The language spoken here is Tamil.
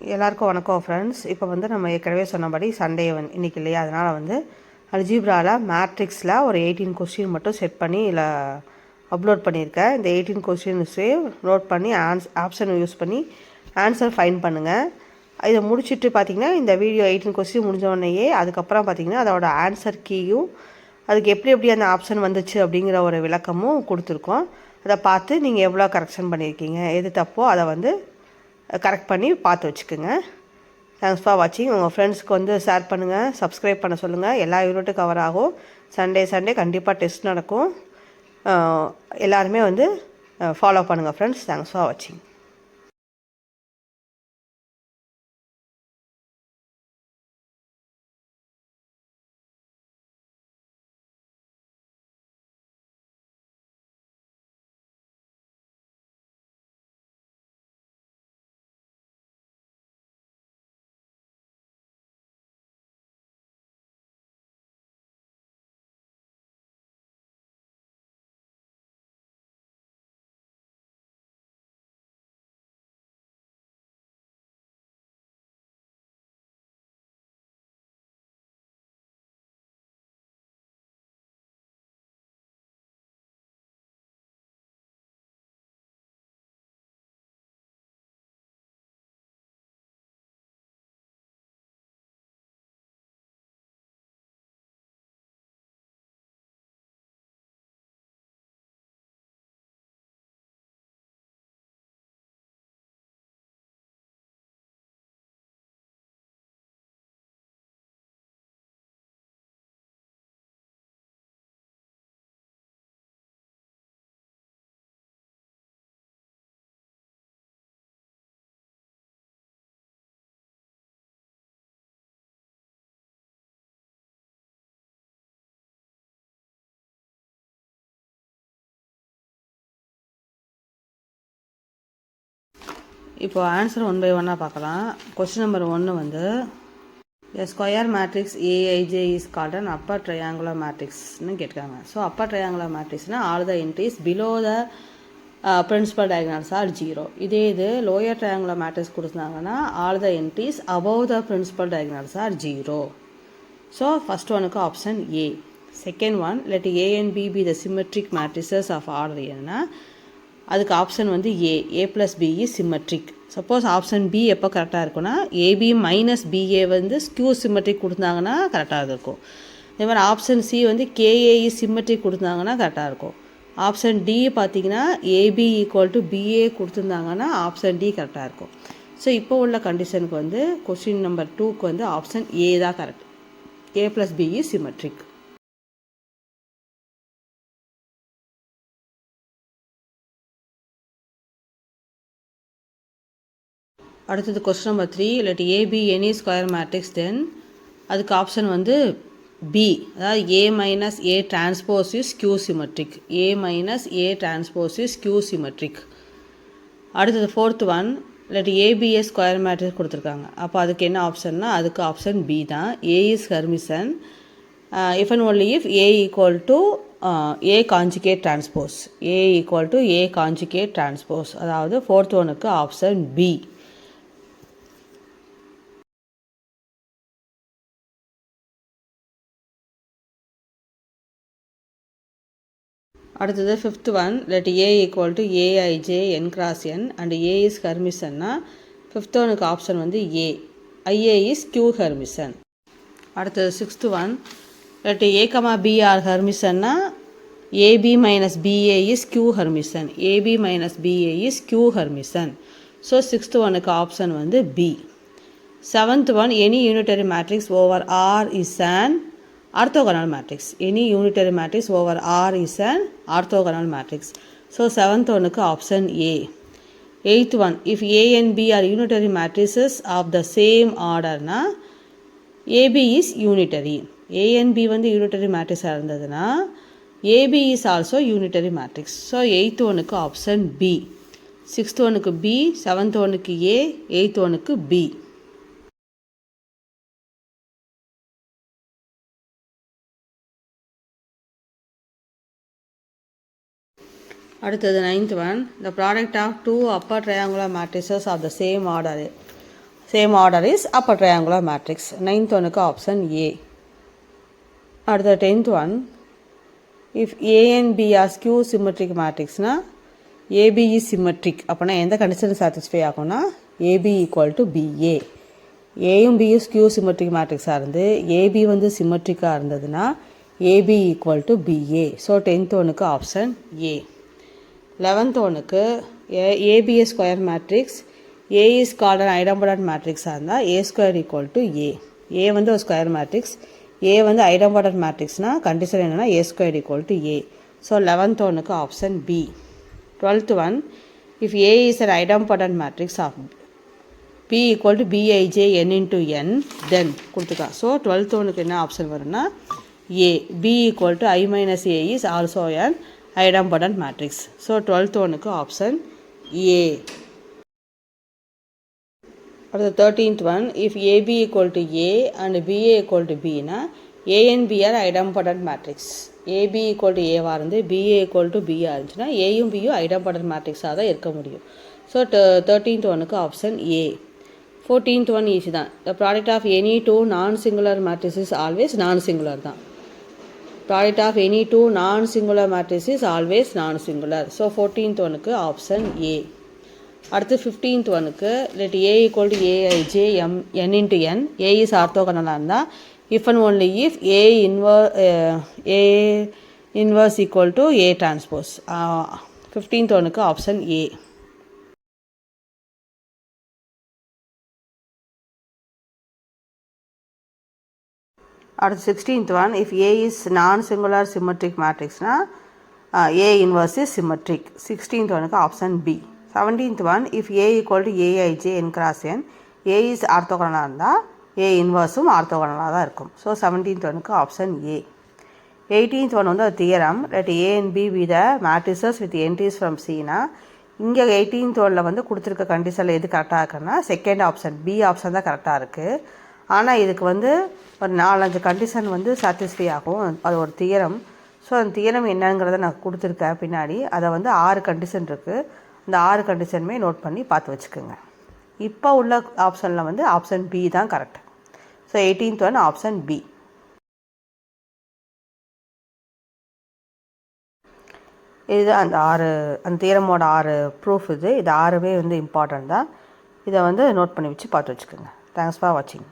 எல்லாருக்கும் வணக்கம் ஃப்ரெண்ட்ஸ். இப்போ வந்து நம்ம ஏற்கனவே சொன்னபடி சண்டே இன்றைக்கி இல்லையா, அதனால் வந்து அல்ஜீப்ராவில் மேட்ரிக்ஸில் ஒரு 18 கொஸ்டின் மட்டும் செட் பண்ணி இதில் அப்லோட் பண்ணியிருக்கேன். இந்த 18 கொஸ்டின்ஸே நோட் பண்ணி ஆப்ஷன் யூஸ் பண்ணி ஆன்சர் ஃபைண்ட் பண்ணுங்கள். இதை முடிச்சுட்டு பார்த்திங்கன்னா இந்த வீடியோ 18 கொஸ்டின் முடிஞ்சோடனேயே அதுக்கப்புறம் பார்த்திங்கன்னா அதோட ஆன்சர் கீயும் அதுக்கு எப்படி எப்படி அந்த ஆப்ஷன் வந்துச்சு அப்படிங்கிற ஒரு விளக்கமும் கொடுத்துருக்கோம். அதை பார்த்து நீங்கள் எவ்வளோ கரெக்ஷன் பண்ணியிருக்கீங்க, எது தப்போ அதை வந்து கரெக்ட் பண்ணி பார்த்து வச்சுக்கோங்க. தேங்க்ஸ் ஃபார் வாட்சிங். உங்கள் ஃப்ரெண்ட்ஸ்க்கு வந்து ஷேர் பண்ணுங்கள், சப்ஸ்கிரைப் பண்ண சொல்லுங்கள். எல்லா யூனிட்டும் கவர் ஆகும். சண்டே கண்டிப்பாக டெஸ்ட் நடக்கும். எல்லாருமே வந்து ஃபாலோ பண்ணுங்கள் ஃப்ரெண்ட்ஸ். தேங்க்ஸ் ஃபார் வாட்சிங். இப்போ ஆன்சர் ஒன் பை ஒன்னாக பார்க்கலாம். கொஸ்டின் நம்பர் 1 வந்து A square matrix Aij is called an upper triangular matrix னு கேட்காங்க. ஸோ அப்பர் ட்ரையாங்குலர் மேட்ரிக்ஸ்னால் all the entries below the principal diagonals are 0. இது லோயர் ட்ரையாங்குலர் மேட்ரிக்ஸ் கொடுத்தாங்கன்னா all the entries above the principal diagonals are 0. So first ஒனுக்கு option A. Second one, let A and B be the symmetric matrices of order ஏன்னா அதுக்கு ஆப்ஷன் வந்து A plus B is symmetric. Suppose option B எப்போ கரெக்டாக இருக்குன்னா ஏபி மைனஸ் பிஏ வந்து ஸ்கியூ சிமெட்ரிக் கொடுத்தாங்கன்னா கரெக்டாக இருக்கும். அதே மாதிரி ஆப்ஷன் சி வந்து கேஏஇ சிமெட்ரிக் கொடுத்தாங்கன்னா கரெக்டாக இருக்கும். ஆப்ஷன் டி பார்த்தீங்கன்னா ஏபி ஈக்குவல் டு பிஏ கொடுத்துருந்தாங்கன்னா ஆப்ஷன் டி கரெக்டாக இருக்கும். ஸோ இப்போ உள்ள கண்டிஷனுக்கு வந்து கொஸ்டின் நம்பர் 2க்கு வந்து ஆப்ஷன் ஏ தான் correct. A plus B is symmetric. அடுத்தது question number 3, let A be any square matrix then அதுக்கு ஆப்ஷன் வந்து பி, அதாவது A minus A transpose is skew symmetric. A minus A transpose is skew symmetric. அடுத்தது fourth one, let A be a square matrix கொடுத்துருக்காங்க. அப்போ அதுக்கு என்ன ஆப்ஷன்னா அதுக்கு ஆப்ஷன் பி தான். A is Hermitian if and only if A equal to A conjugate transpose. A equal to A conjugate transpose. அதாவது ஃபோர்த் ஒனுக்கு ஆப்ஷன் பி. அடுத்தது fifth one, let A equal to a i j n cross n and A is ஹெர்மிசன்னா ஃபிஃப்த் ஒனுக்கு ஆப்ஷன் வந்து A, i A is skew Hermitian. அடுத்தது sixth one, let A comma B are ஹெர்மிசன்னா AB minus BA is skew Hermitian. AB minus BA is skew Hermitian. So sixth ஒனுக்கு ஆப்ஷன் வந்து B. Seventh one, any unitary matrix over R is an orthogonal matrix. Any unitary matrix over R is an orthogonal matrix. So 7th ஒனுக்கு option A. 8th one, if A and B are unitary matrices of the same order na AB is unitary. A and B வந்து unitary matrix இருந்ததுன்னா AB is also unitary matrix. So 8th ஒனுக்கு option B. 6th ஒனுக்கு B, 7th ஒனுக்கு A, 8th ஒனுக்கு B. அடுத்தது 9th one, the product of two upper triangular matrices of the same order same order is upper triangular matrix. 9th ஒனுக்கு ஆப்ஷன் ஏ. அடுத்த 10th one, if A and B are skew symmetric மேட்ரிக்ஸ்னா ஏபி இஸ் சிமெட்ரிக். அப்படின்னா எந்த கண்டிஷன் சாட்டிஸ்ஃபை ஆகும்னா ஏபி ஈக்குவல் டு பிஏ. ஏயும் பியும் ஸ்கியூ சிமெட்ரிக் மேட்ரிக்ஸாக இருந்து ஏபி வந்து சிமெட்ரிக்காக இருந்ததுன்னா AB equal to BA. So 10th ஒனுக்கு ஆப்ஷன் ஏ. 11th ஒனுக்கு A be a square matrix A is called an idempotent மேட்ரிக்ஸாக இருந்தால் A square equal to A. A வந்து ஒரு ஸ்கொயர் மேட்ரிக்ஸ், ஏ வந்து ஐடம்படன்ட் மேட்ரிக்ஸ்னால் கண்டிஷன் என்னென்னா A square equal to A. So 11th ஒனுக்கு option B. 12th one, if A is an idempotent matrix of P equal to Bij n into n, then கொடுத்துக்கலாம். ஸோ 12th ஒனுக்கு என்ன ஆப்ஷன் வரும்னா A. B equal to I minus A is also an idempotent matrix. So 12th ஒனுக்கு ஆப்ஷன் A. அடுத்த 13th one, if AB equal to A and BA equal to B னா A and B are idempotent matrix. AB equal to A இருந்து BA equal to B இருந்துச்சுன்னா ஏயும் பியும் ஐடம்படன்ட் மேட்ரிக்ஸாக தான் இருக்க முடியும். ஸோ 13th ஒனுக்கு option A. 14th one easy தான். The product of any two non singular matrix is always non singular தான். Product of any two non singular matrix is always non singular. So 14th ஒனுக்கு ஆப்ஷன் ஏ. அடுத்து 15th ஒனுக்கு let A equal to a i j n into n, A is ஆர்த்தோகனலாக இருந்தால் if and only if A inverse equal to A transpose. 15th ஒனுக்கு ஆப்ஷன் ஏ. அடுத்து 16th one, if A is non singular symmetric மேட்ரிக்ஸ்னா A inverse is symmetric. 16th ஒனுக்கு option B. 17th one, if A equal to a i j n cross n, A is ஆர்த்தோகனலாக இருந்தால் ஏ இன்வர்ஸும் ஆர்த்தோகனலாக தான் இருக்கும். ஸோ 17th ஒனுக்கு ஆப்ஷன் ஏ. 18th ஒன் வந்து theorem let A and B be the matrices with entries from சினா, இங்கே 18th ஒனில் வந்து கொடுத்துருக்க கண்டிஷனில் எது கரெக்டாக இருக்குன்னா செகண்ட் ஆப்ஷன் பி ஆப்ஷன் தான் கரெக்டாக இருக்குது. ஆனால் இதுக்கு வந்து ஒரு 4-5 கண்டிஷன் வந்து சாட்டிஸ்ஃபை ஆகும். அது ஒரு தியரம். ஸோ அந்த தியரம் என்னங்கிறத நான் கொடுத்துருக்கேன் பின்னாடி. அதை வந்து 6 கண்டிஷன் இருக்குது. அந்த 6 கண்டிஷனுமே நோட் பண்ணி பார்த்து வச்சுக்கோங்க. இப்போ உள்ள ஆப்ஷனில் வந்து ஆப்ஷன் பி தான் correct. So 18th one option B. இது அந்த தியரமோட 6 ப்ரூஃப் இது 6மே வந்து இம்பார்ட்டன்ட் தான். இதை வந்து நோட் பண்ணி வச்சு பார்த்து வச்சுக்கோங்க. தேங்க்ஸ் ஃபார் வாட்சிங்.